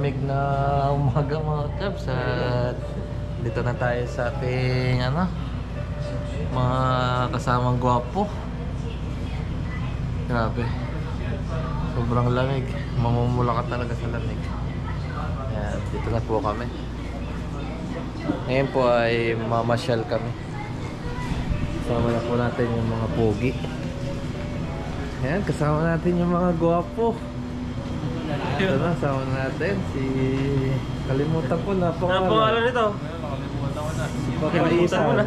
malamig na umaga mga tabs. At dito na tayo sa ating mga kasamang gwapo. Grabe, sobrang lamig, mamumula ka talaga sa lamig. Ayan, dito na po kami. Ngayon po ay mamasyal kami. Kasama na po natin yung mga pogi. Ayan, kasama natin yung mga gwapo. Ito na, kasama natin si... Kalimutan ko na pangalan. Ano pangalan nito? Kalimutan mo na.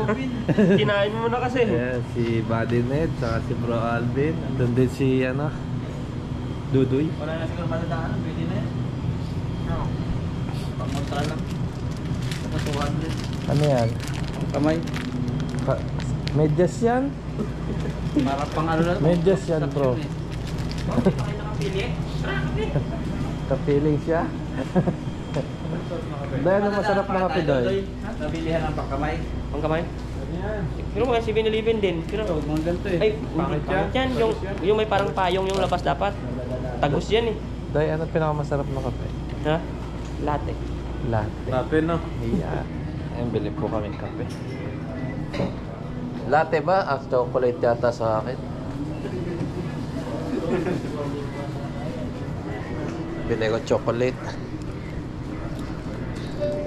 Kinain mo na kasi. Ayan, si Buddy Ned, saka si Bro Alvin. Andun din si Dudoy. Wala na siguro matadaan, pwede na yan. Pagmunta lang. 200. Ano yan? Kamay. Medyas yan? Para pang ano lang. Medyas yan, bro. Kapiling siya? Dahil ano masarap na kape doy? Nabilihan ng pangkamay. Pangkamay? Pero mga 7-Eleven din. Pero mga ganito eh. Ay, pangit yan. Yung may parang payong yung labas dapat. Tagos yan eh. Doy, ano pinakamasarap na kape? Ha? Latte. Latte. Latte no? Yeah. Ayun, bili po kaming kape. Latte ba? Chocolate yata sa akin. Bili ko chocolate.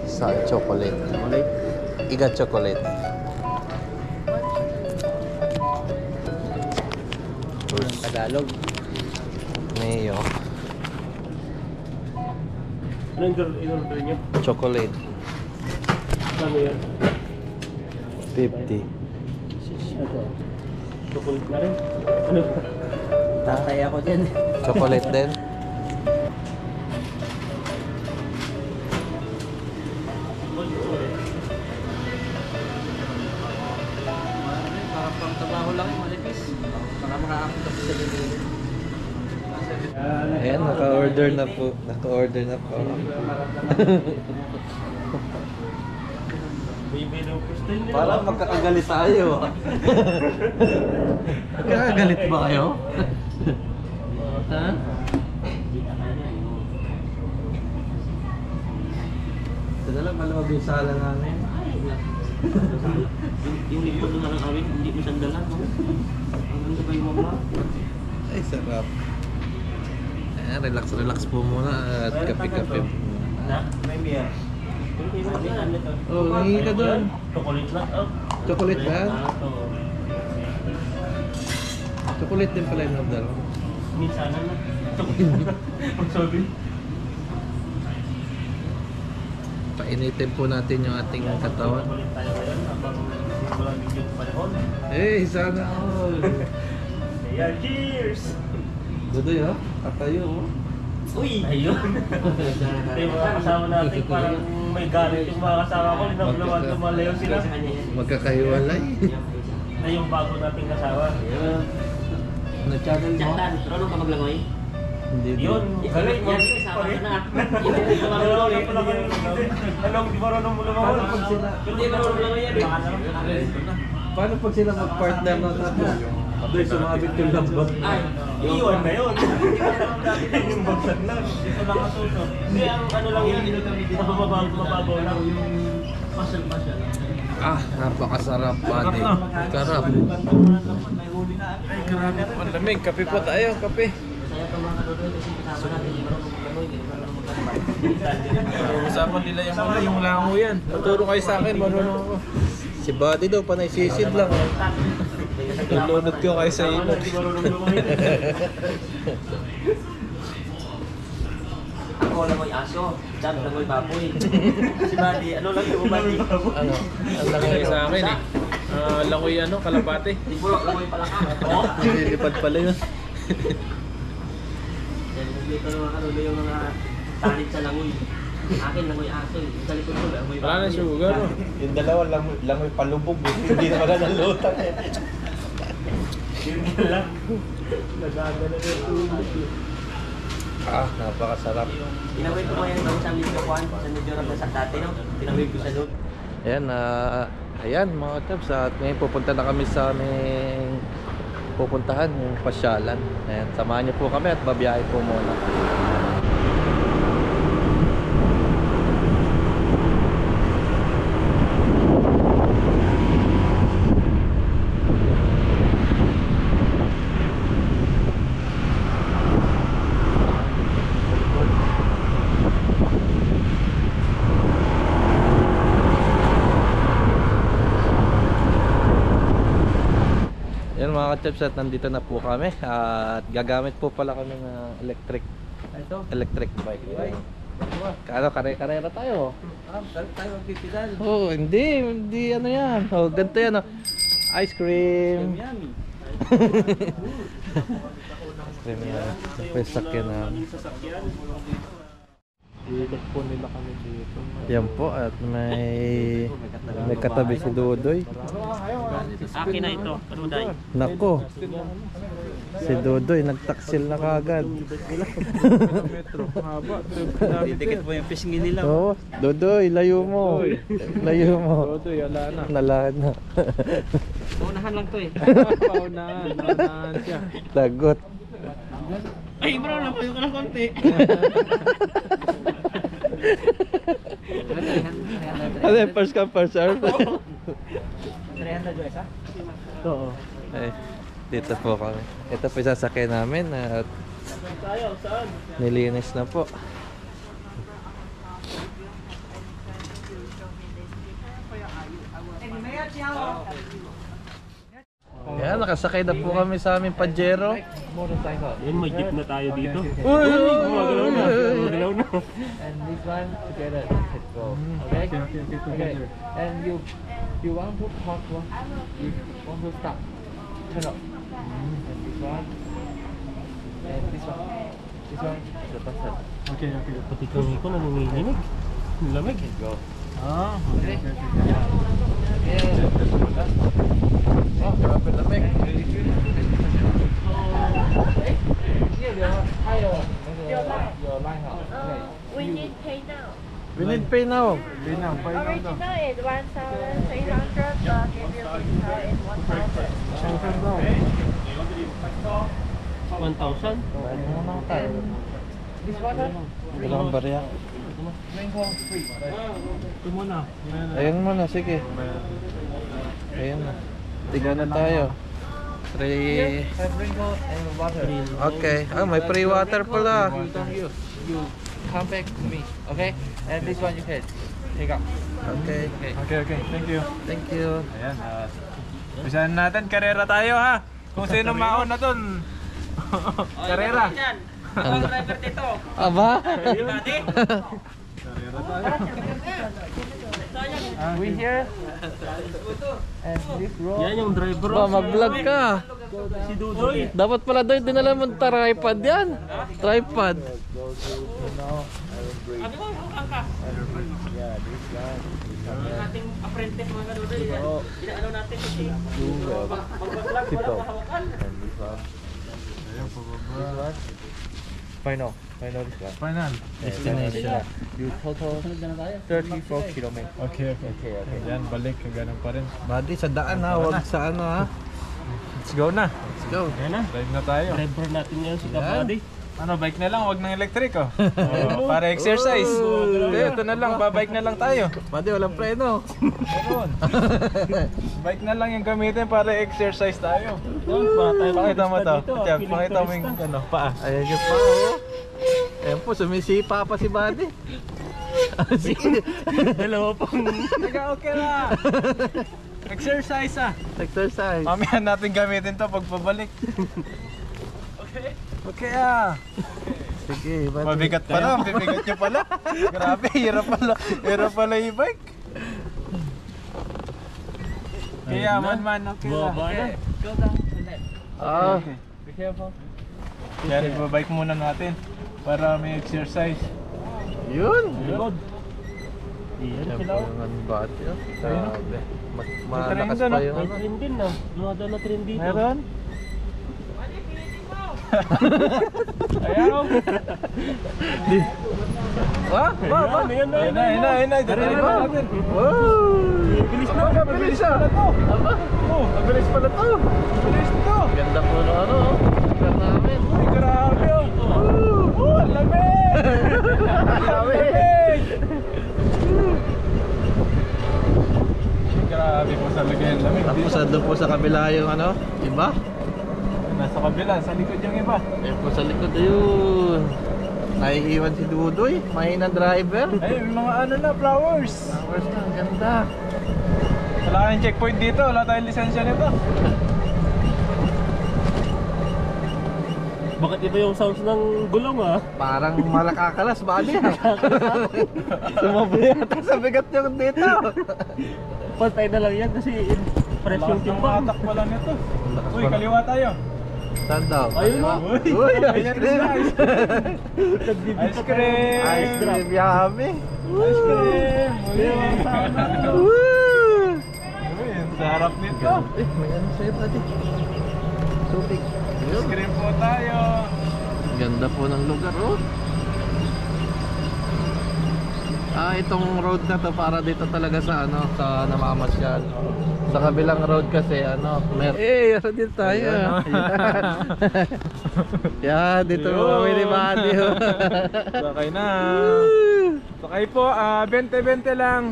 Sa chocolate. Iga chocolate. Tagalog. Mayo. Anong in-order niyo? Chocolate. Ano yan? 50. Chocolate na rin? Ano ba? Tatay ako dyan. Chocolate din. Para pang trabaho lang yung malipis. Para makaakot ako sa dito. Ayan, naka-order na po. Naka-order na po. Parang magkakagalit tayo. Magkakagalit ba kayo? Ha? Ito lang, malamag yung sala namin. Yung likod na lang awin, hindi mo sandalan. Ang ganda ba yung mama? Ay, sarap. Ayan, relax po muna at kape-kape muna. Na? May beer. Oh, hingi ka doon. Chocolate lang. Chocolate ba? Chocolate din pala yung order. Minsan na. Magsabi. Painitin po natin yung ating katawan. Eh, sana all. Yeah, cheers! Dudoy ha? Katayo mo. Uy! Ayun! Yung mga kasama natin parang may galit yung mga kasama ko. Lumalayo sila. Magkakahiwalay. Na yung bago nating kasama. Nag-channel mo? Marunong ka maglangoy? Hindi. Yun! Galit mo! Yan, kasama ka na. Anong di marunong mo lumangoy? Hindi marunong maglangoy yan. Paano pag sila mag-partner na tapos? Doy, sumabit yung lambat. Ay, Iwan na yun! Yung bagsak lang. Ito lang kasusok. Hindi, ang ano lang yun. Mababaw lang. Pasal-pasal. Ah, napakasarap pati. Sarap. Ay, grabe. Ang lamig. Kape po tayo. Kape. saya itong mga kadudoy kasi kasama natin. Hindi marunong maglangoy. Hindi marunong maglangoy. Usapan nila yung lango yan. Tuturo kayo sa akin, marunong ako. Si Buddy daw, panay sisid lang. Nalunod ko kayo sa ilo. Ako langoy aso. Chad langoy baboy. Si Buddy, ano lang yung Buddy? Ano? Ang laki sa akin eh. Langoy kalapate. Di bulok langoy pala ka. Oo. Nililipad pala yun. Dito naman kadudoy yung mga tanit sa langoy. Akin langoy aso. Sa likod ko langoy baboy. Wala na sugar no? Yung dalawa langoy palubog. Hindi na magandang Yun lang. Nagagana na yung tulog. Ah, napakasarap. Tinawid ko ngayon doon sa Medyo Juan, sa Medyo Rabasak dati, no? Tinawid ko sa doon. Ayan, ayan mga tabs. At ngayon pupunta na kami sa aming pupuntahan, yung pasyalan. Ayan, samahan niyo po kami at babiyahe po muna. mga ka-chaps, at nandito na po kami at gagamit po pala kami ng electric bike. Kano, karera tayo. Tayo magpipidal. Oh, hindi ano yan. Oh, ganito yan, oh. Ice cream. Yummy. Ice cream yan. Ito yung sakyan namin. Ikot po nila kami dito. Yan po, at may katabi si Dudoy. Akin na ito, panuday. Nako, si Dudoy nagtaksil na kagad. Didikit mo yung pisngin nila. Oo, Dudoy, layo mo. Layo mo. Dudoy, wala na. Nalaan na. Paunahan lang to eh. Paunahan siya. Lagot. Ay bro, napayo ka ng konti. Ano yung first come first serve? 300 US ha? Oo. Ay, dito po kami. Ito po yung sasakyan namin at nilinis na po. Yan, nakasakay na po kami sa aming Pajero. Yan, may jeep na tayo dito. Uy! Gumagalaw na. And this one together. Let's go. Okay? Okay. And you want to park one? You want to stop? Turn up. And this one. And this one. This one is the button. Okay. Pati kami ko nanginginig. Lamig. Go. Ah, Okay? Yeah. Oh, grabe lamig. Your line out. Okay. We need pay now. We need pay now. Original is 1,300, but if you discount is 1,000. 1,000? This one? Dalawang barya. Drink one free. ito muna. Ayun mo na, sige. Ayun na. Tiga na tayo. 3. Drink one and water. Okay. Ah, may free water pala. You come back to me. Okay? And this one you can take out. Okay. Okay. Okay. Thank you. Thank you. Ayan. Usahan natin. Karera tayo ha. Kung sino mauna dun. Karera. Ang driver dito. Aba? Buddy. We here. And this road. Yan yung driver. Ba, mag-vlog ka. Si Dudoy. Dapat pala doon dinala mo ng tripod yan. Tripod. Sabi mo, hukang ka. Yung ating apprentice mga Dudoy. Inaano natin kasi mag-vlog, walang kahawakan. Final this one. Final. Destination. You total 34 kilometers. Okay. Ayan, balik. Ganun pa rin. Buddy, sa daan ha. Huwag sa ano ha. Let's go na. Let's go. Yan na. Drive na tayo. Driver natin yan si Kabady. Ano, bike na lang, wag ng electric oh. Para exercise. Ito na lang, babike na lang tayo. Buddy, walang preno. Meron. Bike na lang yung gamitin para exercise tayo. Pakita mo to. Tiyak, pakita mo yung ano, paa. Ayan yung pa oh. Ayan po, sumisipa pa si Buddy. Sige. Dalawa pang... Taga okay na. Exercise ah. Exercise. Mamaya natin gamitin to pag pabalik. Okay ah. Sige, Buddy. Mabigat pala, bibigat nyo pala. Grabe, hirap pala yung bike. Kaya man, okay lang. Baba na. Go down to left. Ah, Be careful. Kaya ibabike muna natin para may exercise. yun. Likod. Iyan Ayan sila. po yung ano, Buddy oh. Grabe. Malakas train pa doon, oh. yung May ano. train din na. Lumadaan na train dito. Meron? Ayaw! Ah, ba. Ayan na. Ayun na. Dito natin. Wow! Bilis na! Bilis na! Aba, mabilis pala to. Bilis to! Ganda po ng ano oh. Super namin. Uy, grabe oh! Oh, lamig! Lamig! Grabe po sa lagay ng lamig. Tapos doon po sa kabila yung ano, iba. Nasa kabila, sa likod yung iba. Ayan po sa likod, ayun. Naiiwan si Dudoy, mahinang driver. Ay, may mga ano na, flowers. Flowers na, ang ganda. Wala kayong checkpoint dito, wala tayong lisensya nito. Bakit iba yung sounds ng gulong ah? Parang malakakalas ba niya? Sumabay yata sa bigat yung dito. Pantay na lang yan kasi fresh yung timbang. Atak pala nito. Uy, kaliwa tayo. Saan daw? Ayun na. Uy, ice cream! Ice cream! Ice cream, yummy! Ice cream! Woo! Uy, ang sarap nito. May ano sa'yo, buddy? Tubig. Ice cream po tayo. Ganda po ng lugar, oh. Itong road na to para dito talaga sa ano, sa namamasyal. Sa kabilang road kasi ano, yara din tayo. Yan, dito mo kami ni Buddy. Sakay na. Sakay po, 20-20 lang.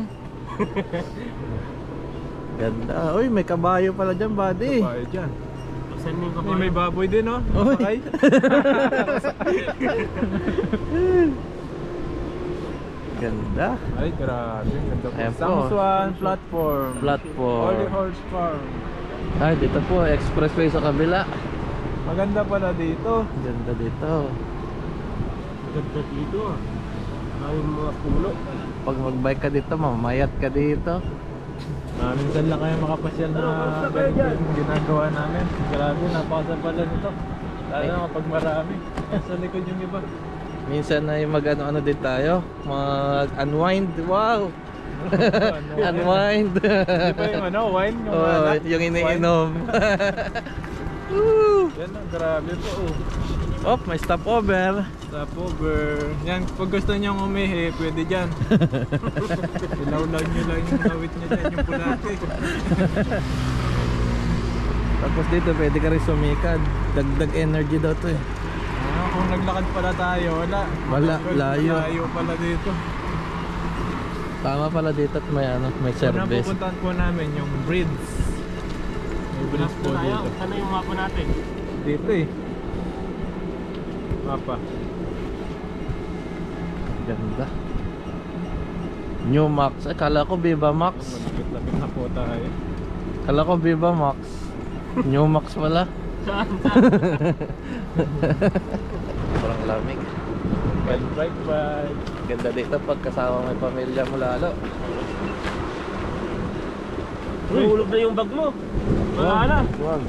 Ganda. Uy, may kabayo pala dyan, Buddy. Kabayo dyan. May baboy din, oh. Uy. Sakay. Ganda. Ay, grabe. Ganda po. Ayan po. Samsuan platform. Holy Horse Farm. Ay, dito po, expressway sa kabila. Maganda pala dito. Ganda dito. Ganda dito ah. Ay mga pulo. Pag mag-bike ka dito, mamayat ka dito. Minsan lang kayo makapasyal na ganito yung ginagawa namin. Grabe, napakasal pala nito. Lalo na kapag marami. Sa likod yung iba. Minsan ay mag-ano-ano din tayo. Mag-unwind. Wow! Unwind. Di ba yung ano, wine? Yung, Oh, anak? yung iniinom. Yan ang grabe po. Oh, may stopover. Stopover. Yan, pag gusto nyong umihi, pwede dyan. Ilaw-law nyo lang yung awit nyo dyan, yung bulate. Tapos dito pwede ka rin sumikad. Dagdag energy daw to eh. Kung naglakad pala tayo, wala. Wala, layo. Layo pala dito. Tama pala dito at may ano, may Una service. pupuntahan po namin yung bridge. May bridge po dito. Sana yung mapa natin. Dito eh. Mapa. Ganda. New Max. Kala ko Viva Max. Malapit-lapit na po tayo. Kala ko Viva Max. New Max pala. Saan? Sobrang lamig. Bike. Ganda dito pag kasama may pamilya mo lalo. Hulog na yung bag mo. Wala na. Wag.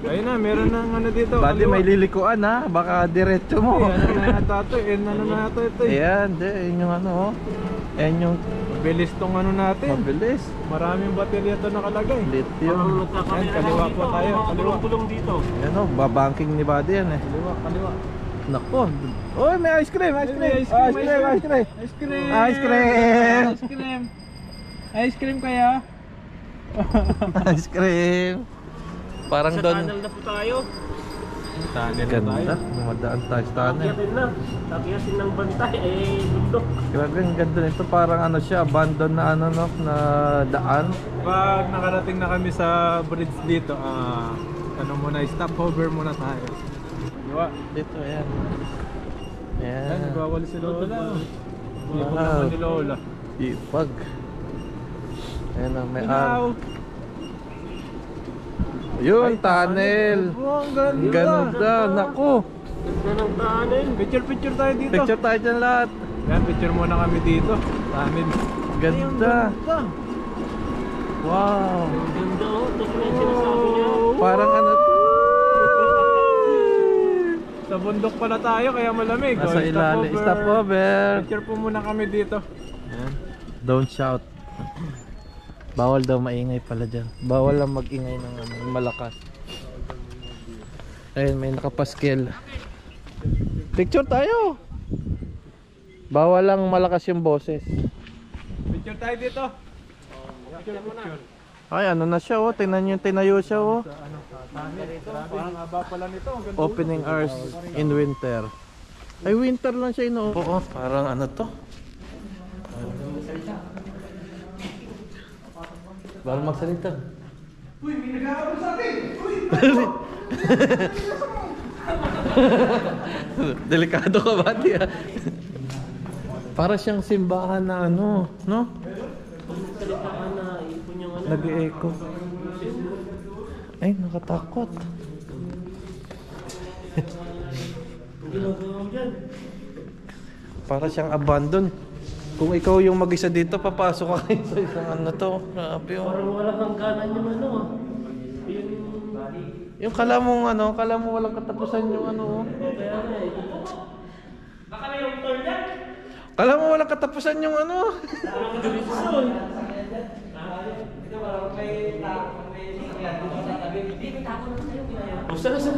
Ayun na, meron ng ano dito. Buddy, kaliwa. may lilikuan ha. Baka diretso mo. Ano na yata ito? Ano na yata ito eh. Ayan, yun yung ano oh. Ayan yung Mabilis tong ano natin. mabilis. Maraming baterya ito nakalagay. Lithium. Yan, kaliwa po tayo, kaliwa. Kulong dito. Ayan oh, babanking ni Buddy yan eh. Kaliwa. Nako. Oy, may ice cream, ice cream. Ice cream, Ice cream, ice cream. Ice cream. Ice cream. Ice cream. Ice cream kaya? Ice cream. Parang Sa doon. tunnel na po tayo. Tunnel Ganda. Dumadaan tayo sa tunnel. Akyatin na. Akyatin ng bantay. Eh, bundok. Grabe, ang ganda nito. Parang ano siya, abandon na ano no, na daan. Pag nakarating na kami sa bridge dito, ano muna, stopover muna tayo. Diba? Dito, ayan. Yan, Ayan. nagwawali si Lola. Wow. Wow. Naman ni Lola. Ipag. Ayan ang may Ilaw. Yun, tunnel. Oh, ang ganda. Ganda. Naku. Ganda ng tunnel. Picture tayo dito. Picture tayo dyan lahat. Yan, picture muna kami dito. Tunnel. Ganda. Wow. Ganda oh. Tapos na yung sinasabi niya. Parang ano to. Sa bundok pala tayo, kaya malamig. Nasa ilalim. Stopover. Picture po muna kami dito. Yan. Don't shout. Bawal daw maingay pala dyan. Bawal lang mag-ingay ng ano, malakas. Ayun, may nakapaskil. Picture tayo. Bawal lang malakas yung boses. Picture tayo dito. Picture muna. Ay, ano na siya oh. Tingnan nyo yung tinayo siya oh. Parang haba pala nito. Ang ganda. Opening hours in winter. Ay, winter lang siya ino. Oo, parang ano to. Bawal magsalita. Uy, may nag-aaral sa atin! Uy! Delikado ka ba, tiya? Para siyang simbahan na ano, no? Salitaan na ipon yung ano. Nag-e-echo. Ay, nakatakot. Para siyang abandon. Kung ikaw yung mag-isa dito, papasok ka kayo sa isang ano to. Grabe yun. Parang wala kang kanan yung ano ah. Yung kala mo walang katapusan yung ano. Kaya nga eh. Baka may yung turn yan? Kala mo walang katapusan yung ano. Parang diretso eh. Ito parang may sakyan. Hindi, may tako na sa'yo. Oh, sana. Yan.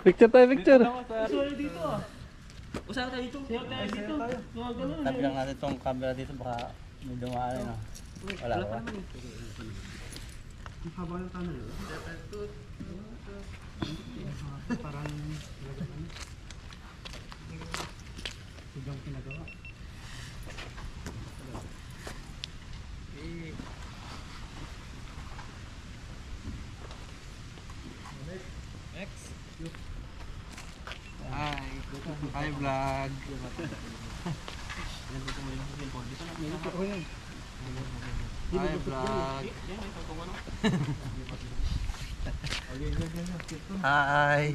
Picture tayo, picture. Sorry dito ah. Usaha tayo dito. Sayo tayo dito. Mga ganun. Tabi lang natin itong camera dito, baka may dumaan na. Wala ba? Hi vlog. Hi vlog. Hi.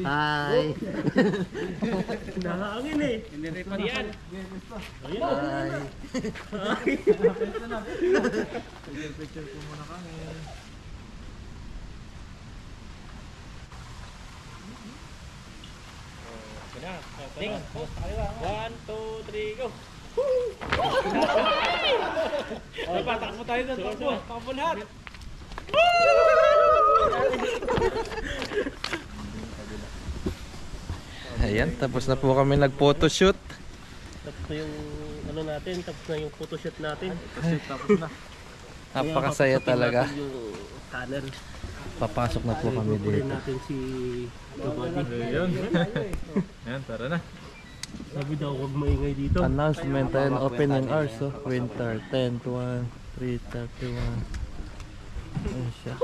Hi. Nahangin eh. Yan. Picture ko muna kami. Ting. 1, 2, 3, go. Takbo tayo doon, takbo lahat. Ayan, tapos na po kami nag-photoshoot. Tapos na yung ano natin, tapos na yung photoshoot natin. Tapos na. Napakasaya talaga. Yung tunnel. Papasok na po kami Kukunin dito. natin si Kabady. Ayun. Ayan, tara na. Sabi daw huwag maingay dito. Announcement and opening hours. So, winter 10 to 1, 3:31. Ayan siya.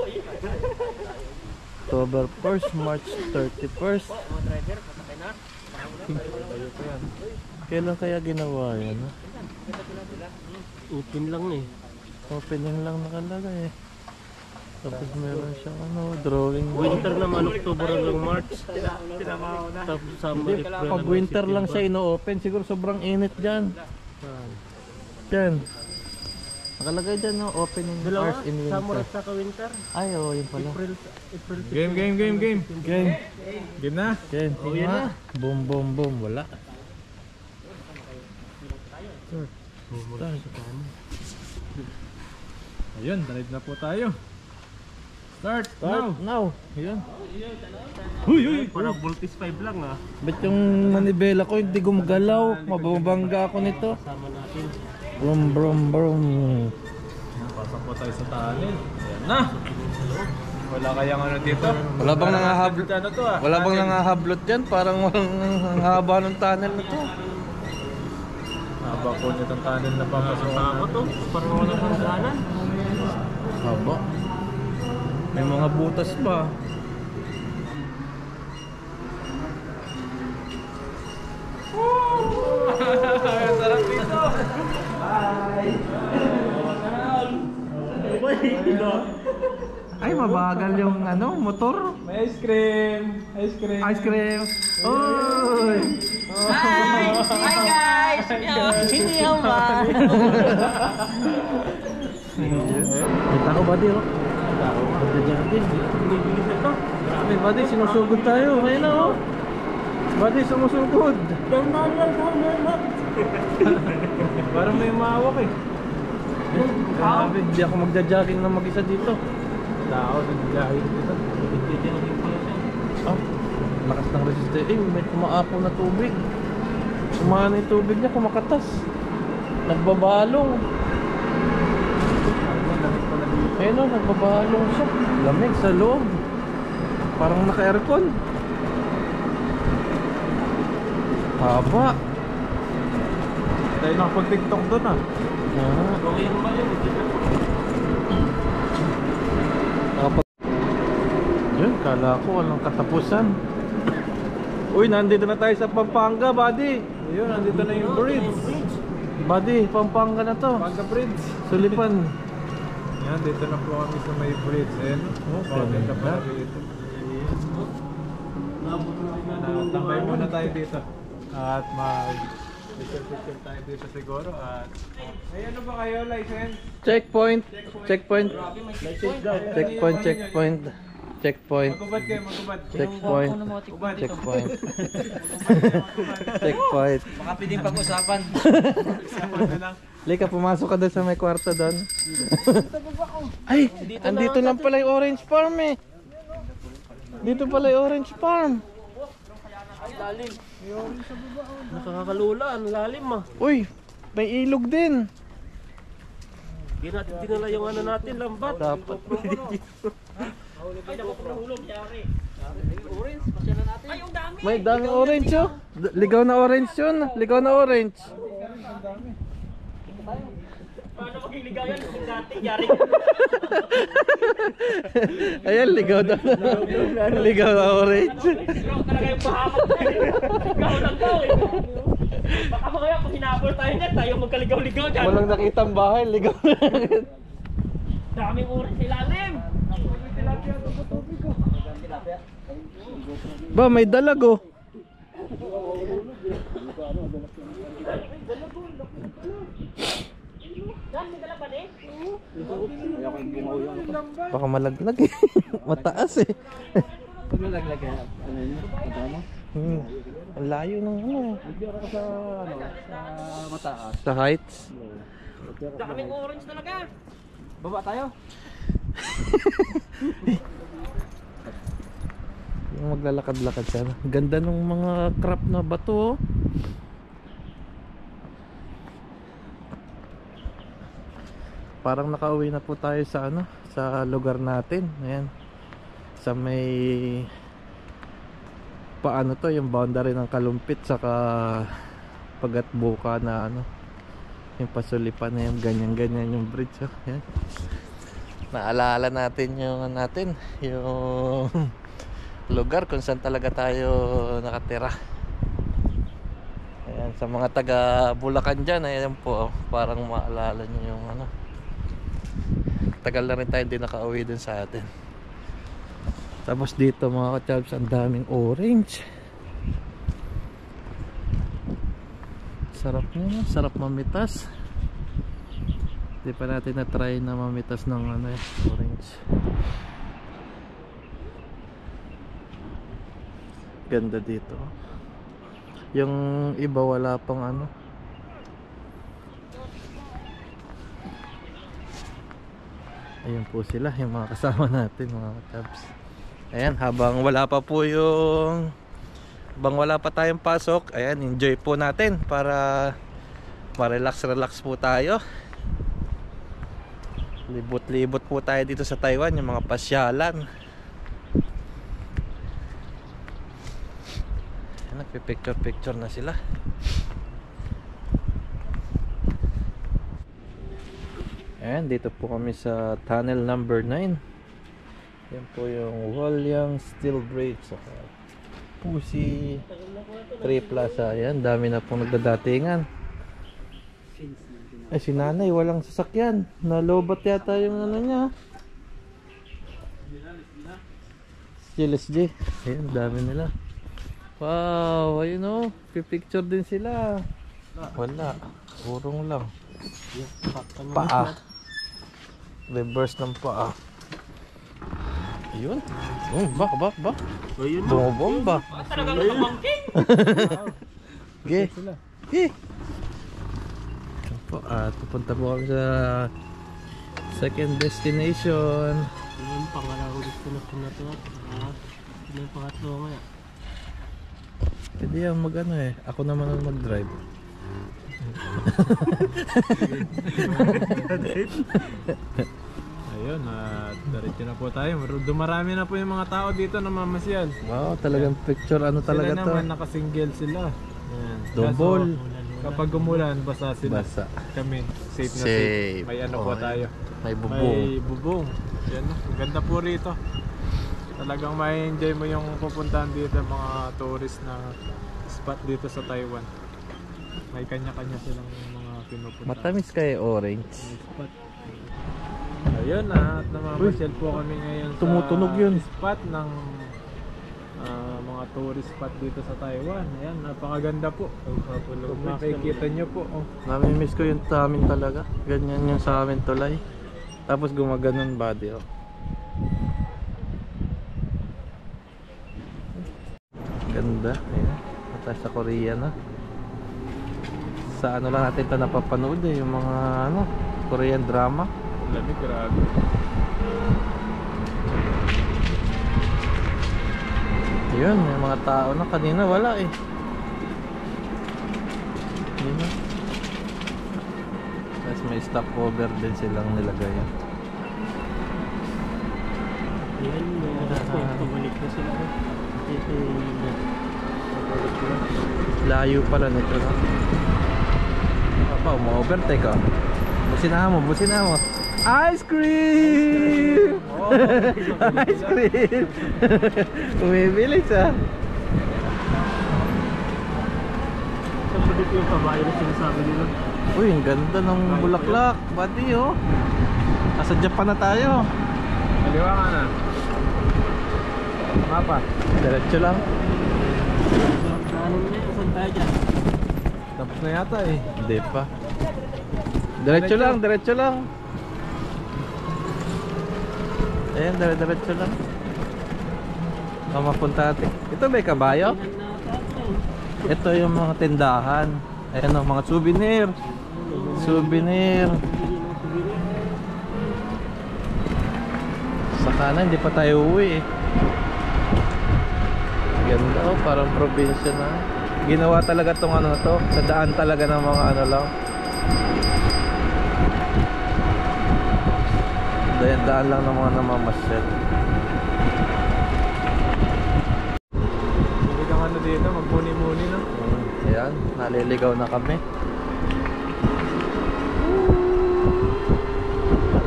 October 1st, March 31st. Kailan kaya ginawa yan? Ha? Open lang eh. Opening lang nakalagay eh. Tapos meron siyang drawing. Winter naman, October hanggang March. Tapos summer, April. Pag winter lang siya ino-open, siguro sobrang init dyan. Dyan. Nakalagay dyan opening hours in Summer winter. at saka winter. Ay, oo, yun pala. April. Game. Game. Game na. Yan, yan na. Boom, boom, boom. Wala. Ayun, drive na po tayo. Start Now. Yan. Huy. Parang voltage 5 lang ah. Ba't yung manibela ko hindi gumagalaw? Mababangga ako nito. Kasama natin. Brum. Pasok po tayo sa tunnel. Ayan na. Wala kayang ano dito? Wala bang nangahablot? Ano to ah? Wala bang nangahablot dyan? Parang walang haba ng tunnel na to. Haba po nitong tunnel na papasok. Tama to. Parang walang hangganan. Haba. May mga butas pa. Sarap dito. Ay, mabagal yung motor. May ice cream. Ice cream. Oy! Hi guys! Hindi naman. Kita ko ba din? Binibilis ito. Grabe, buddy, sinusugod tayo. Ayun na, oh. Buddy, sumusugod. Down. Parang may umawak eh. Grabe, hindi ako magja-jogging na mag-isa dito. Tao, nag-jogging dito. Oh, lakas ng resistance. Eh, may kumaapo na tubig. Sumana yung tubig niya, kumakatas. Nagbabalong. Ayun o, nagbabalong siya. Lamig sa loob. Parang naka-aircon. Haba. Tayo nakapag-tiktok doon ah. Yun, Kala ko walang katapusan. Uy, nandito na tayo sa Pampanga, buddy. Ayun, nandito na yung bridge. Buddy, Pampanga na to. Pampanga Bridge. Sulipan. Yan, dito na po kami sa may bridge. Ayan, maganda pala dito. Tambay muna tayo dito. At mag-picture tayo dito siguro. At ay, ano ba kayo, license? Checkpoint. Checkpoint. Checkpoint. Magubad kayo, magubad. Checkpoint. Ubad. Checkpoint. Checkpoint. Baka pwedeng pag-usapan. Usapan na lang. Lika, pumasok ka doon sa may kwarto doon. Ay, andito lang pala yung orange farm eh. Dito pala yung orange farm. Lalim. Nakakalula, ang lalim ah. Uy, may ilog din. Hindi natin dinala yung ano natin, lambat. Dapat. Ay, naku, nahulog, yari. Orange, pasyalan natin. Ay, yung dami. May daming orange oh. Ligaw na orange yun. Ligaw na orange. Paano magliligaw yan kung dati, yari. Ayan, ligaw na. Ligaw na orange. Bro, talaga yung pahamak tayo. Ligaw lang daw eh. Baka mamaya kung hinabol tayo dyan, tayo magkaligaw-ligaw dyan. Walang nakitang bahay, ligaw na. Daming orange sa ilalim. Ba, may dalag oh. Baka malaglag eh. Mataas eh. Pag nalaglag ka, ano yun? Ano? Ang layo ng ano. Hindi ako sa, ano, sa mataas. Sa heights. Daming orange talaga. Baba tayo. Yung maglalakad-lakad siya. Ganda ng mga crop na bato oh. Parang nakauwi na po tayo sa ano, sa lugar natin. Ayan. Sa may paano to, yung boundary ng Kalumpit saka Pagatbuka na ano, yung pasulipan na yung ganyan-ganyan yung bridge oh. Ayan. Naalala natin yung lugar kung saan talaga tayo nakatira. Ayan, sa mga taga Bulacan dyan, ayan po, parang maalala nyo yung ano. Tagal na rin tayo hindi nakauwi dun sa atin. Tapos dito mga kachabs, ang daming orange. Sarap nyo, sarap mamitas. Hindi pa natin na-try na mamitas ng ano, orange. Ganda dito. Yung iba wala pang ano. Ayun po sila, yung mga kasama natin mga katabs. Ayan, habang wala pa tayong pasok, ayan, enjoy po natin para ma-relax po tayo. Libot-libot po tayo dito sa Taiwan, yung mga pasyalan. Nagpipicture na sila. Ayan, dito po kami sa tunnel number 9. Yan po yung Walyang Steel Bridge sa Pusi 3 Plaza. Ayan, dami na pong nagdadatingan. Ay, si nanay walang sasakyan. Nalobat yata yung ano niya. GLSG. Ayan, dami nila. Wow, ayun o. Pipicture din sila. Wala, urong lang. Paa. Reverse ng paa. Ayun. Ba? Bumabomba. Talagang pamangking. Ge. Po, pupunta po kami sa second destination. Yung pangalaw gusto na ito. Yung pangatlo nga. Pwede yan mag-ano eh. Ako naman ang mag-drive. Ayun, diretso na po tayo. Dumarami na po yung mga tao dito na mamasyal. Wow, talagang picture ano talaga Sila to. naman nakasingle sila. Ayan. Double. Kaso, kapag umulan, basa sila. Basa. Kami, safe na Safe. safe. May ano po Okay. tayo. May bubong. May bubong. Yan, ang ganda po rito. Talagang may enjoy mo yung pupuntahan dito, mga tourist na spot dito sa Taiwan. May kanya-kanya silang mga pinupuntahan. Matamis kaya orange. Spot. Ayun na, at namamasyal po kami ngayon Tumutunog sa yun. spot ng mga tourist spot dito sa Taiwan. Ayan, napakaganda po. Kung makikita nyo po. Oh. Nami-miss ko yung sa amin talaga. Ganyan yung sa amin tulay. Tapos gumaganon body oh. Ganda. Ayan. Mataas sa Korea na. Sa ano lang natin ito napapanood eh. Yung mga ano, Korean drama. Lamig, grabe. Yun, may mga tao na kanina wala eh. Yun na. Tapos may stopover din silang nilagay. Yan, pabalik na sila. Layo pala nito na. Papa, ma-overtake ah. Busina mo. Ice cream! Ice cream! Umibilis ah. Saan ba dito yung kabayo na sinasabi nila? Uy, ang ganda ng bulaklak. Buddy oh. Nasa Japan na tayo. Kaliwa ka na. Mapa. Diretso lang. Ano na yun? Saan tayo dyan? Tapos na yata eh. Hindi pa. Diretso lang. Ayan, diretso lang. Mapunta natin. Ito ba yung kabayo? Ito yung mga tindahan. Ayan o, mga souvenir. Sa kanan, hindi pa tayo uwi eh. Ganda oh, parang probinsya na. Ginawa talaga tong ano na to. Sa daan talaga ng mga ano lang. Daan lang ng mga namamasyal. Hindi kang ano dito, magmuni-muni no? Ayan, naliligaw na kami.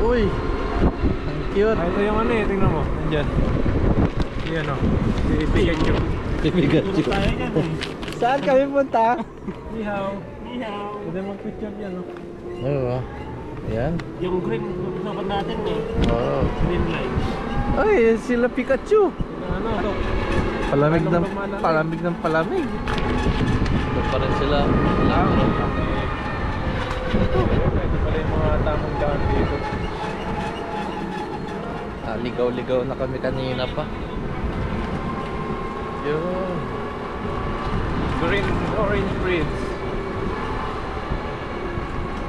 Uy! Ang cute! Ah, ito yung ano eh, tingnan mo. Nandyan. Yan o. Si Pikachu. Pikachu. Saan kami punta? Ni hao. Nihaw. Pwede mag-picture yan o. Oo. Ayan. Yung green, sabat natin eh. Oo. Green line. Ay, sila Pikachu. Ano ito? Palamig ng palamig. Ito pa rin sila. Lang. Ito pala yung mga tamang daan dito. Ligaw-ligaw na kami kanina pa. Yun. Green Orange Bridge.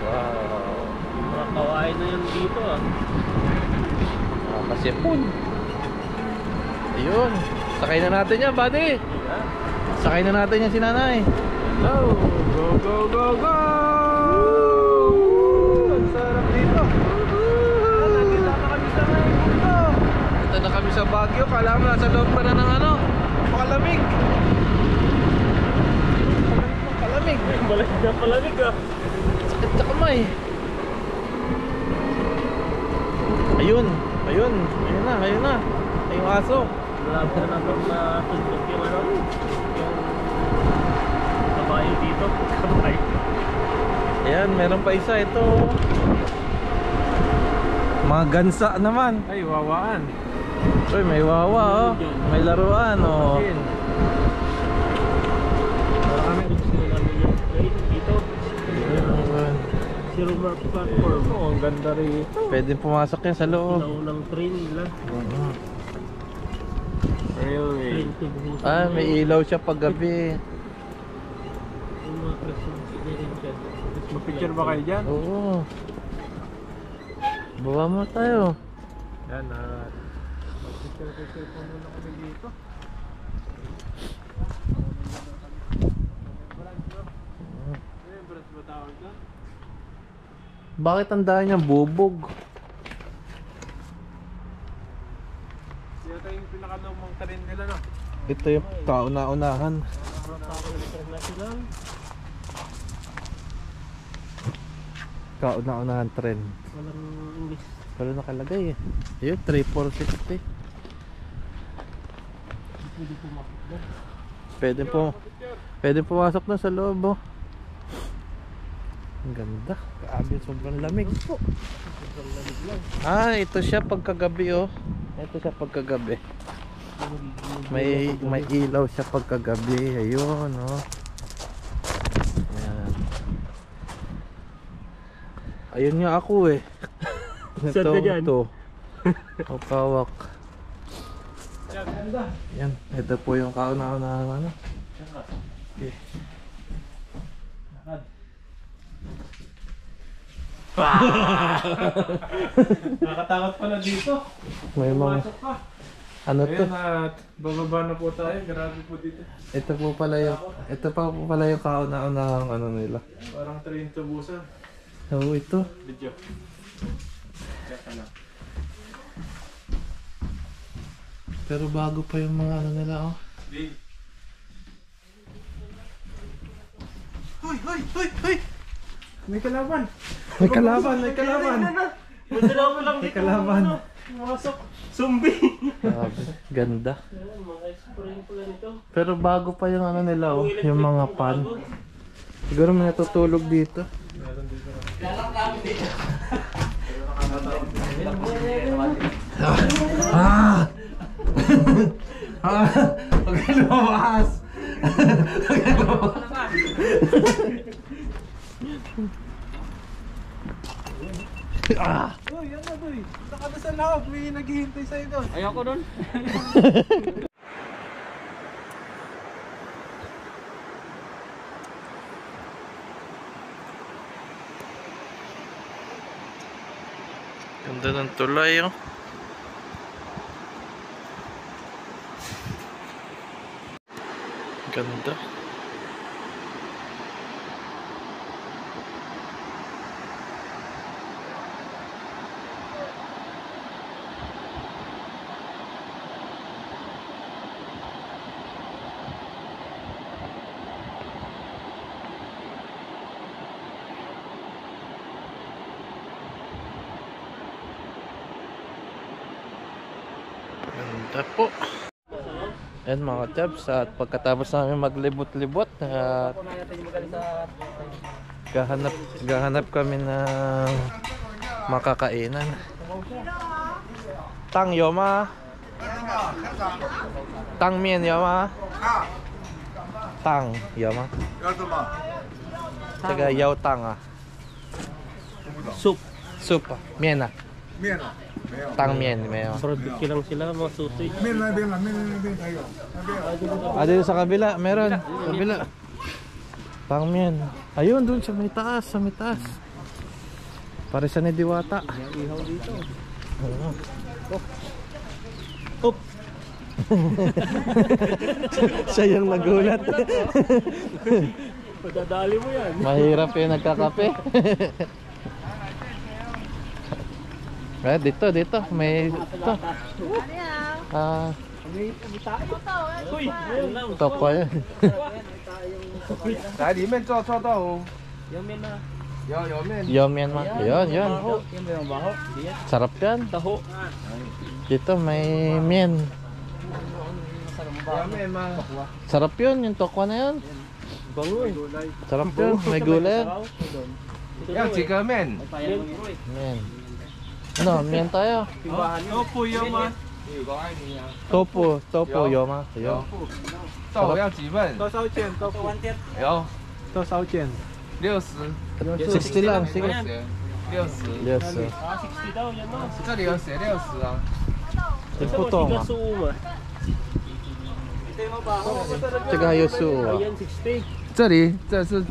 Wow. Mga kawain na yan dito ah. Nakakasipon. Ayun. Sakay na natin yan, buddy. Sakay na natin yan si nanay. Hello! Go, go, go, go! Ang sarap dito. Nakita na kami sa may mundo. Ito na kami sa Baguio. Kala mo nasa loob pa na ng ano. Palamig. Palamig. Balik na palamig ah. Sakit sa kamay. Ayun. Ayun. Ayun na. Ayun na. Ay, yung aso. Wala ko na bang matundok yung ano. Yung kabayo dito. Kabayo. Ayan. Meron pa isa. Ito. Mga gansa naman. Ay, wawaan. Uy, may wawa oh. May laruan oh. Wala kami gusto namin yung train dito. Zero mark platform. Oh, ang ganda rito. Pwede pumasok yan sa loob. Naunang train nila. Railway. Train to Busan. Ah, may ilaw siya pag gabi. Yung mga Christmas din siya. Mag-picture ba kayo dyan? Oo. Bawa mo tayo. Yan, mag-picture po muna kami dito. Remembrance ba tawag doon? Bakit ang dami niyang bubog? Yata yung pinakalumang train nila, no? Ito yung kauna-unahan. Kauna-unahan trend. Walang English. Wala nakalagay eh. Yun, 3460. Pwede pumasok na sa loob, oh. Ang ganda. Grabe, sobrang lamig po. Ah, ito siya pagkagabi, oh. Ito siya pagkagabi. May ilaw siya pagkagabi. Ayun, oh. Ayan. Ayun nga ako, eh. Ito. Kawak. Yan, ito po yung kauna-una ano. Okay. Nakatakot pala dito. May mga ano to? Ayun at bababa na po tayo. Grabe po dito. Ito pa po pala yung kauna-una ano nila. Parang train to Busan. Oo, ito. Video. Check na. Pero bago pa yung mga ano nila, oh. Big. Hoy! May kalaban. May kalaban! May kalaban! Pumasok. Zombie! Grabe, ganda. Mga exploring pala nito. Pero bago pa yung ano nila, oh, yung mga pan. Siguro may natutulog dito. Ah! Huwag ka lumabas! Huwag ka lumabas! Ah! Uy, yan na boy. Saka na sa loob. May naghihintay sa'yo doon. Ayoko doon. Ganda ng tulay, oh. Ganda. Ganda po. Ayan mga chaps, at pagkatapos namin maglibot-libot at gahanap kami ng makakainan. Tang yoma. Tang mian yoma. Tang yoma. Tsaka yaw tang, ah. Soup. Soup, ah. Mian, ah. 面啊，没有。 Tang mian, mayo. Barbecue lang sila, mga susi.面那边了，面那边还有，那边。 Ah, dito sa kabila, meron. Kabila. Tang mian. Ayun, dun sa may taas, Pare sa ni Diwata. Ihaw dito. Oo. Oop. Siya yung nagulat. Padadali mo yan. Mahirap yung nagkakape. Dito. May ito. Ah, Uy, yun lang. toko yun. 来，里面做臭豆腐， Yung men na.有面。 Yum yan, ma. Yun. Yung may baho. Sarap yan. Taho. Dito may mian. 有面吗？ Sarap yun, yung tokwa na yun. Bango eh. Sarap yun, may gulay yan. 要几个面？ Mian. Ano, mian tayo. Opo, yaman. Topo, yoma. Ayun. 豆腐要几份？ Ito sa Uchen. 有 Ito sa Uchen. 60。 60 lang, sige. 60。 Yes, Ah, 60 daw yan no. 这里有写60啊。 Putong, ah. Suuma. Tsaka yusu, ah. Ayan, 60. 这里这是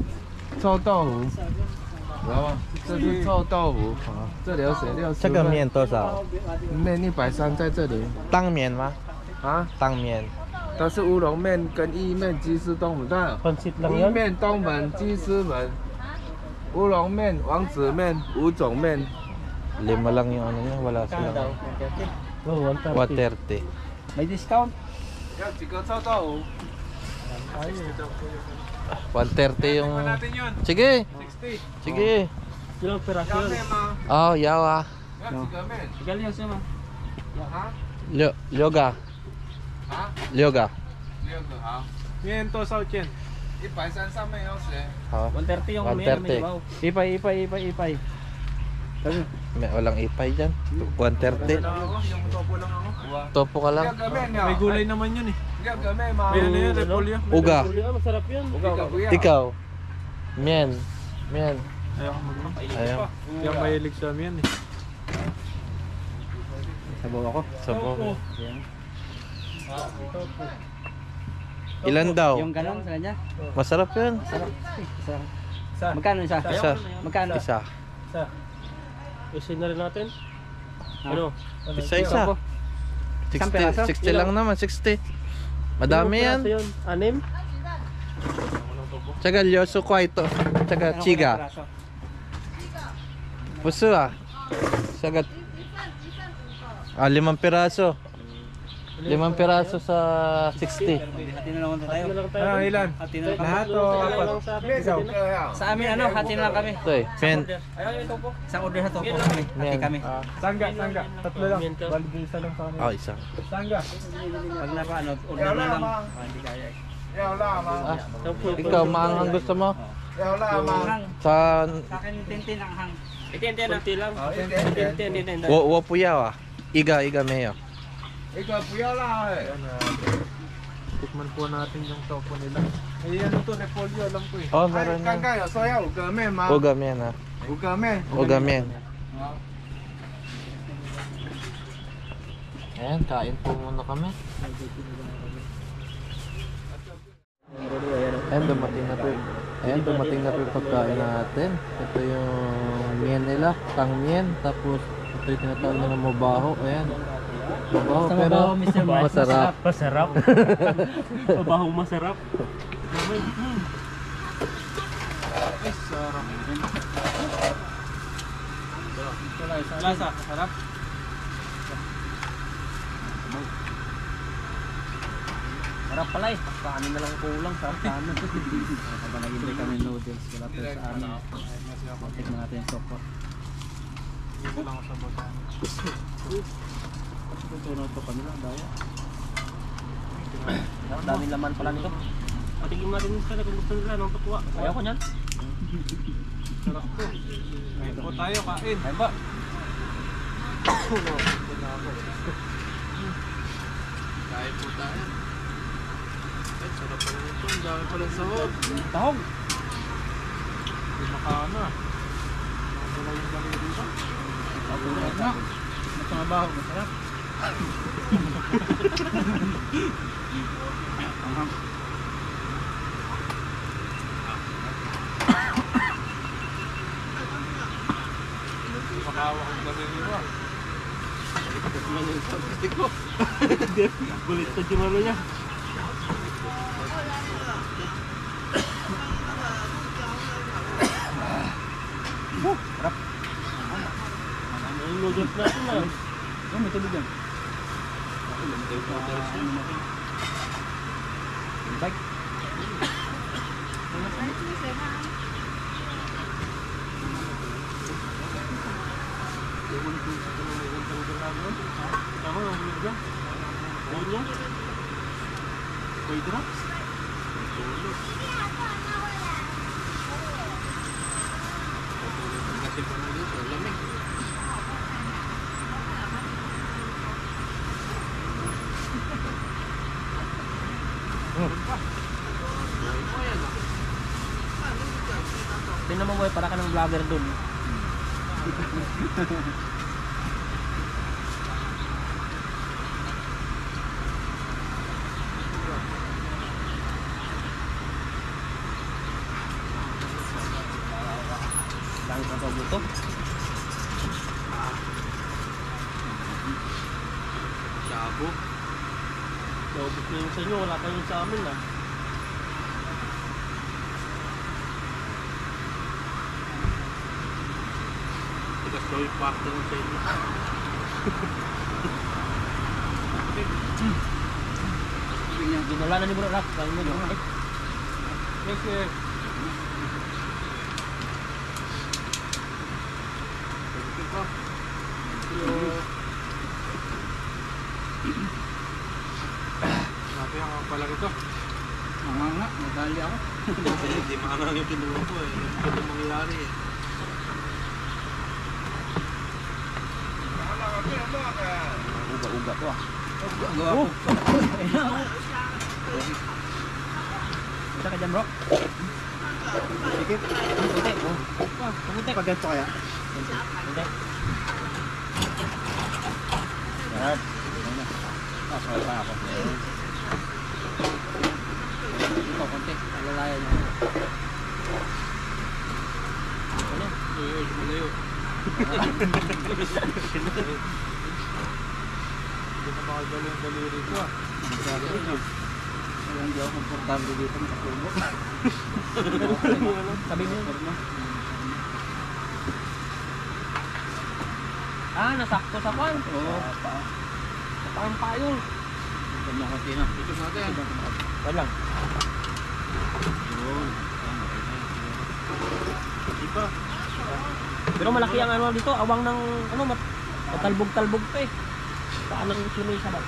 臭豆腐，知道吗？这是臭豆腐，这里有写60。 Tsaka mian to sa 面130在这里 tang mian, ma. 啊， Tang mian. 它是乌龙面跟意面鸡丝冬粉蛋。 Pansit lang 意 yan. 面、冬粉、鸡丝粉、乌龙面、王子面5种面。 Lima lang yung ano niya, wala silang. Oh, 130. 130. May discount. 要几个臭豆腐？ 130 yung... natin yun. Sige! 60。 Sige! Ilang peraso 要 yun? 面吗？ Oh, yawa. 要几个面？ Igal yan siya man. 啊 Lyoga. 啊， Lyoga. 6个好，面多少钱130上面有写。Oh, 130 yung 130. ipay May walang ipay dyan. 130. yung topo lang ako Topo ka lang. may gulay naman yun eh may ano yun repolyo Uga. Masarap yun. Ikaw. Mien. Mien. ayaw ko mag Ayaw. yung mahilig sa amin eh Sabaw ako. Sabaw. Ilan daw? Yung ganon sa kanya. Masarap yun. Isa. Magkano isa? Isa. Magkano? Isa. Isin na rin natin. Ano? Isa-isa. 60, 60 lang naman, 60. Madami yan. Anim? Tsaga lyoso ko ito. Tsaga chiga. Puso ah. Tsaga 5 piraso. 5 piraso sa 60. Hati na lang tayo. ano ilan? Hati na lang lahat o apat ikaw Sa amin ano, hati na lang kami. Ito eh. Mien. Isang order na to po kami. Hati Mien. kami. sangga tatlo lang balik isa lang sa kanila Oh, isa. sangga Pag na ano, order na lang. Hindi kaya eh. Ah, ikaw, maanghang gusto mo? Sa Sa akin yung tintin ang hang. Tintin na. Tintin lang. Tintin. wo puyaw ah. Iga meyo. tikman po natin yung topo nila ay ano to repolyo alam ko eh Oh, meron yan. Uga mien ah. Uga mien. Ayan, kain po muna kami. Ayan, dumating na po. Ayan, dumating na po yung pagkain natin. Ito yung mien nila, tang mien. Tapos, ito yung tinatawag nila mabaho. Ayan. Mabaho, pero masarap. Masarap. Mabaho masarap. Lasa, masarap. Sarap pala eh. Kanin na lang kulang sa kanin. Habang naghintay kami noodles, wala pa sa amin. Tignan natin yung soko. dito lang ako sa bataan Tunod to kami lang daya. Daming laman pala nito. Patigim natin sila kung gusto nila ng pakwa. Ayaw ko niyan. sarap to kain po tayo kain Ay ba? Kain po tayo. Ay, sarap pala nito. Ang dami pala sahog. Tahog. hindi makana wala yung dami dito Mabaho, masarap. makawa kong dami dito Gulit sa jumalo niya. Sarap. Ang noodles natin na. May tubig yan. Bike. Ako ang hulog dyan. Hulog niya. Koi drops. Hulog. Kasi po na dito, lamig. Tingnan mo boy, para ka ng vlogger dun. Langit ang pabuto. Labo. Naubos na yung sa inyo, wala pa yung sa amin ah. Tigas daw yung kwarto ng sa inyo. Ginala na ni Bro Rock, kain mo doon. yes yes Kaya nga pala ito. Nga, nadali ako. Hindi maangang yung kinuha ko eh. Ano ba mangyari eh. Uga-uga to ah. Kita ka dyan bro. Sikip. Pumuntik. Pag ganito kaya? Pumuntik. Yan. Sorry pa ako. Ito, konti. Alalayan niya. Uy, malayo. Hindi na makagalo yung daliri ko ah. Hindi ako komportable dito makatulog. Sabi mo. Ah, nasakto sa kwan. Oo. Sa payong. Ito na konti na. Ito natin. Wala lang. Yun. Iba. Pero malaki ang ano dito, awang ng ano, matalbog-talbog pa eh. Paano yung sumisa ba?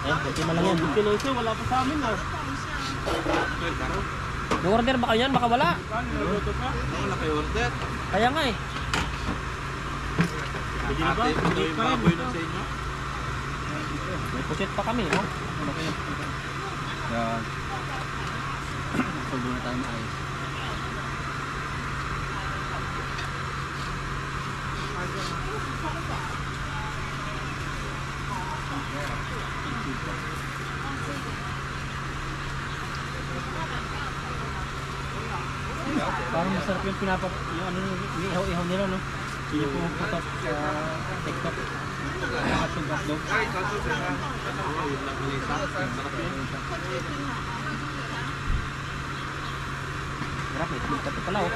Eh, kunti na lang yan. Pinuso, wala pa sa amin ah. Order ba kayo yan? Baka wala. Niluto pa? Wala kayo order. Kaya nga eh. Pwede na ba? Pwede yung baboy na sa inyo? May pusit pa kami, no? Yan. Pagod na tayo maayos. Parang masarap yung yung ano, yung ihaw-ihaw nila, no? Yung pumuputok sa TikTok. Nakasong hotdog. Ay, kaso sila. Oo, yun lang malita. Sarap yun. Sarap eh. Ito pala, oh.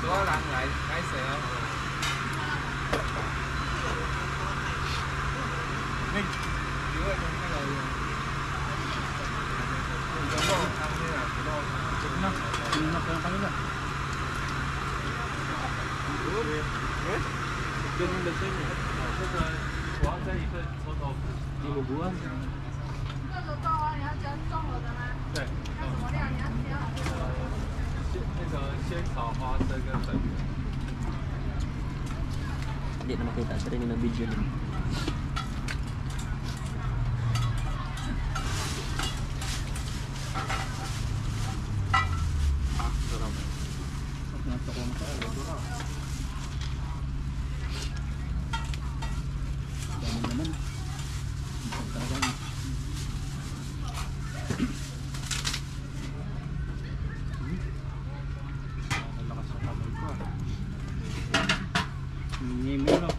Đó là lại cái xe. Minh. Dưới ở trong cái này. Hindi na makita sa rin ng video din.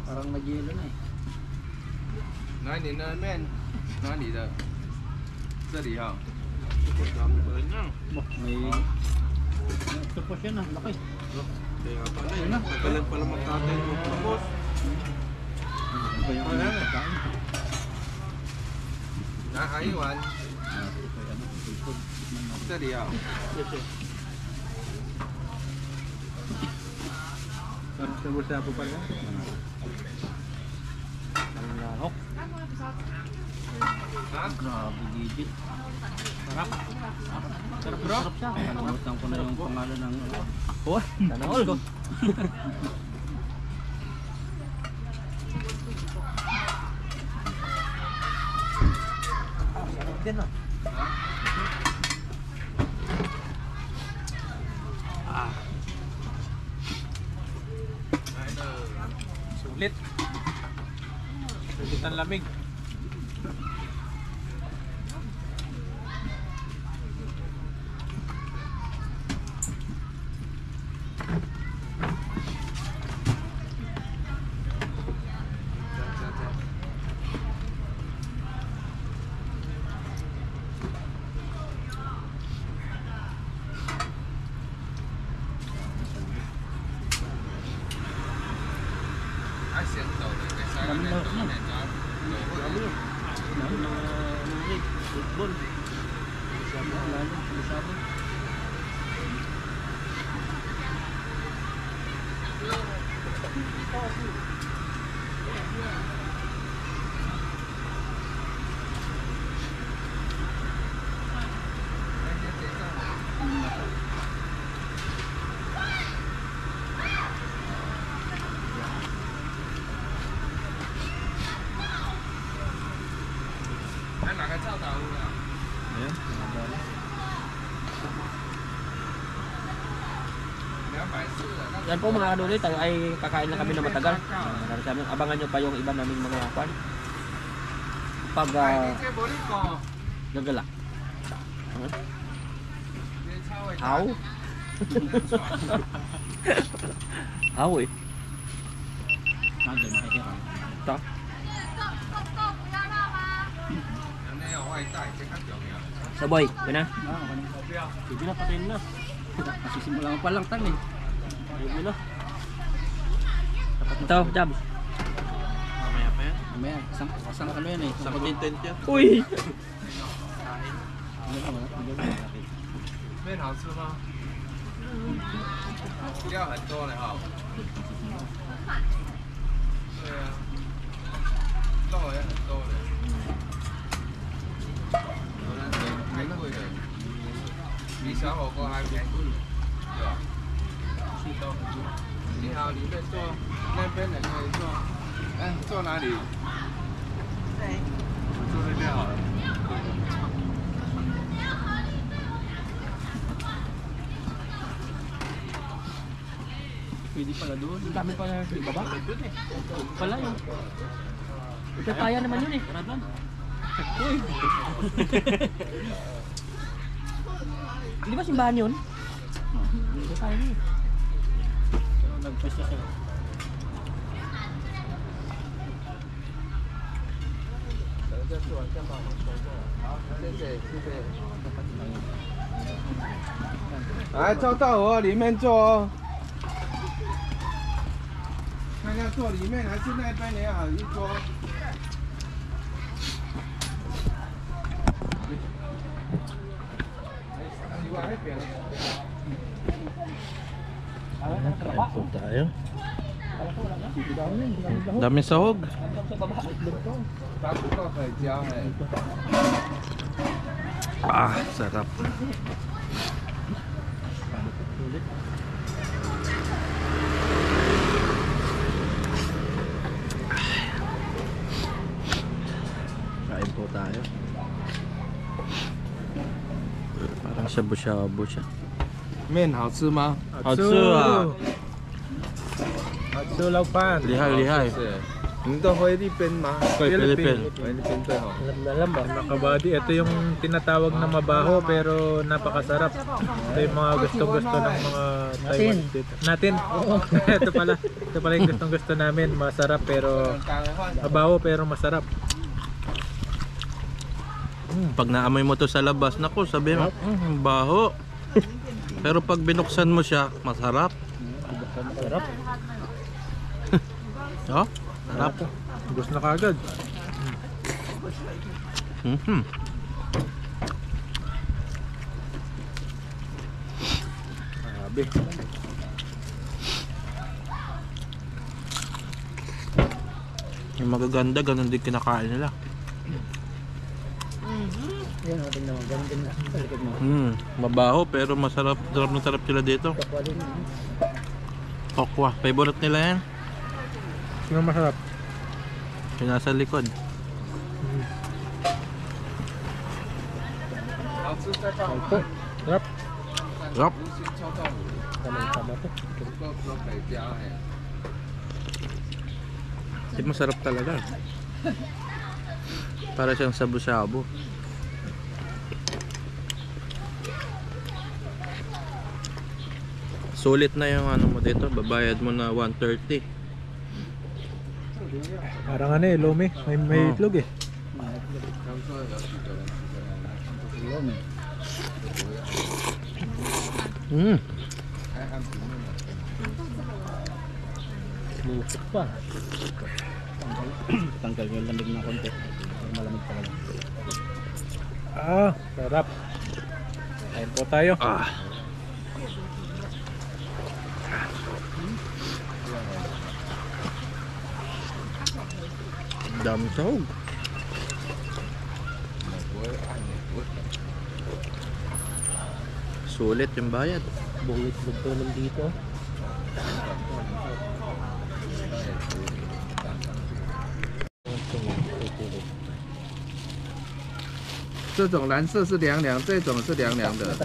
Parang nag-yelo na eh. 哪里呢面？哪里的？这里哈。 May tapos yan ah, laki. Kaya pala yun. Magalan pala magkatay yung tapos. Ba yung ano pagkain? Nakaiwan. Sa diya. Tapos sa po pala. Ang lahok. Grabe gigit. Sarap. Sarap bro. Sarap siya. Kalimutan ko na yung pangalan ng ano. Oh, sana all ko. Sarap din ah. Sulit. Sulit ang lamig. Ayan. Yan po mga kanulit, tayo ay kakain na kami na matagal. Abangan nyo pa yung iba naming mga kwan. Pag gagala. How? How eh? Ito. Saboy, yun na. Sige na, patayin na. Nasisimula pa lang tan eh. Ayun na. Ito, Jab. Mamaya pa yan. Mamaya, isang ano yan eh. Isang content yan. Uy! 面好吃吗？料很多了哈。对啊，肉也很多的。有的太贵了，比小火锅还便宜。对吧？你好，里面坐，那边也可以坐。哎，坐哪里？我坐那边好了。 Pwede pala doon. Ang dami pala sa baba. Pala yun. Kaya naman yun eh. Uy! Di ba simbahan yun? Hindi tayo yun. Nagpwesta siya.来，照到我里面坐哦。看要坐里面还是那边也好一桌。Kain po tayo. Daming sahog. 它不够可以加哎。 Ah, sarap. Kain po tayo. Parang shabu-shabu siya. 面好吃吗？ Hatsu! 好吃老板。 Lihay. 你都回那边吗？ Philippine. 回那边最好。 Alam ba? Nakabady, ito yung tinatawag na mabaho pero napakasarap. Ito yung mga gustong-gusto ng mga Taiwan dito. Natin? ito pala yung gustong-gusto namin. Masarap pero mabaho pero masarap. Pag naamoy mo to sa labas, naku, sabi mo, baho. Pero pag binuksan mo siya, masarap. Sarap. Oh, sarap. Gusto na kagad. Grabe. Yung magaganda, ganun din kinakain nila. Yan, tingnan mo. Ganda na. Talikod mo. Mabaho pero masarap. Sarap na sarap sila dito. Tokwa. Favorite nila yan. Sino masarap? Yung nasa likod. 好吃再放。 Sarap. Sarap. 臭豆腐，不够都可以加哎。 Di masarap talaga. Para siyang shabu-shabu. Sulit na yung ano mo dito. Babayad mo na 130. Parang ano eh, lumi. May itlog eh. 他们说有几个人，几个人。 还按平面的。 Musok pa. Tanggal yung lamig na konti. Malamig pa lang. Ah, sarap. Kain po tayo. Dami sahog. Sulit yung bayad. Buong itlog to naman dito. 这种蓝色是凉凉，这种是凉凉的。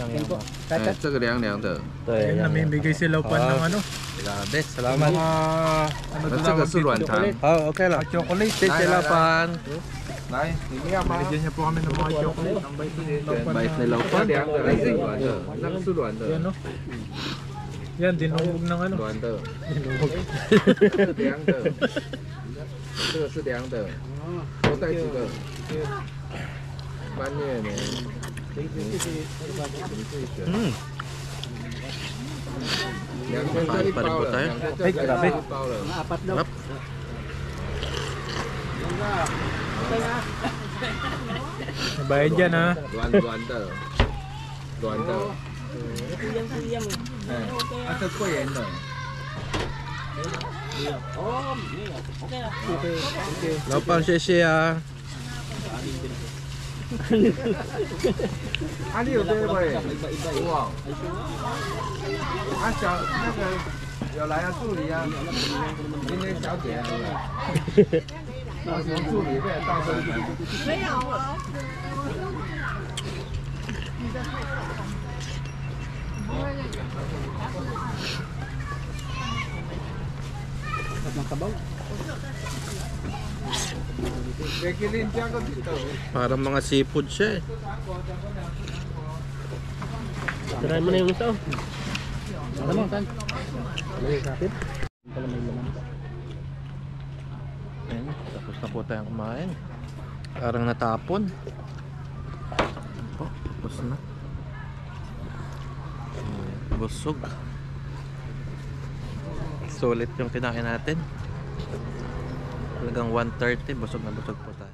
哎，这个凉凉的。 Ito, Yan, namimigay si Laupan ng ano. Grabe, salamat. Ano 这个是软糖。 Oh, okay lang. Chocolate. Thank you, Lapan. 来，你们要吗？ Bigyan niya po kami ng mga chocolate. Ang bait ni 选 Laupan. 白那老饭凉的，那是软的，那个是软 Yan 的， no. Yan, dinungog ng ano. 软的， Dinungog. 这是凉的，这个是凉的，多带几个。翻越呢？你自己选。 Mm. 两千这一包了，两千这一包了。 Sarap. Nabayad yan ha. 软的，软的。哎，啊，这桂圆的。老板，谢谢啊。啊，你有对不对？有啊。啊，小那个有来啊，助理啊，今天小姐啊，到时候助理被到时候没有啊。Parang mga seafood siya eh. Tirahin mo na yung isa. Ano kan? Ayan, tapos na po tayong kumain. Parang natapon. Oh, tapos na. Ayan, busog. Sulit yung kinain natin. Talagang 1:30, busog na busog po tayo.